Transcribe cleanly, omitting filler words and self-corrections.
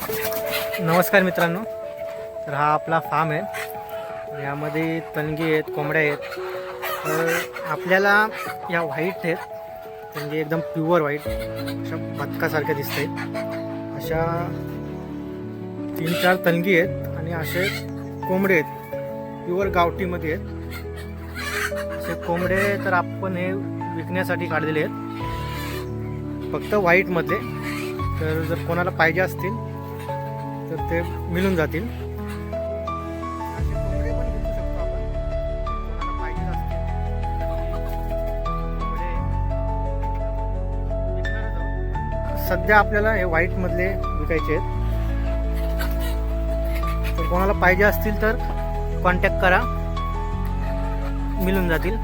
नमस्कार मित्रांनो, तर हा आपला फार्म आहे. यामध्ये तणगी आहेत, कोंबड्या आहेत. तर आपल्याला या व्हाईट आहेत, म्हणजे एकदम प्युअर व्हाईट, अशा बदकासारख्या दिसत आहेत. अशा 3-4 तणगी आहेत आणि असे कोंबडे आहेत, प्युअर गावठीमध्ये आहेत. असे कोंबडे तर आपण हे विकण्यासाठी काढलेले आहेत, फक्त व्हाईटमधले. तर जर कोणाला पाहिजे असतील तर ते मिळून जातील. असे कोंबडे पण विकू शकतो आपण, कोणाला पाहिजे असतील कोंबडे विकणारच आहोत. सध्या आपल्याला हे व्हाईटमधले विकायचे आहेत. तर कोणाला पाहिजे असतील तर कॉन्टॅक्ट करा, मिळून जातील.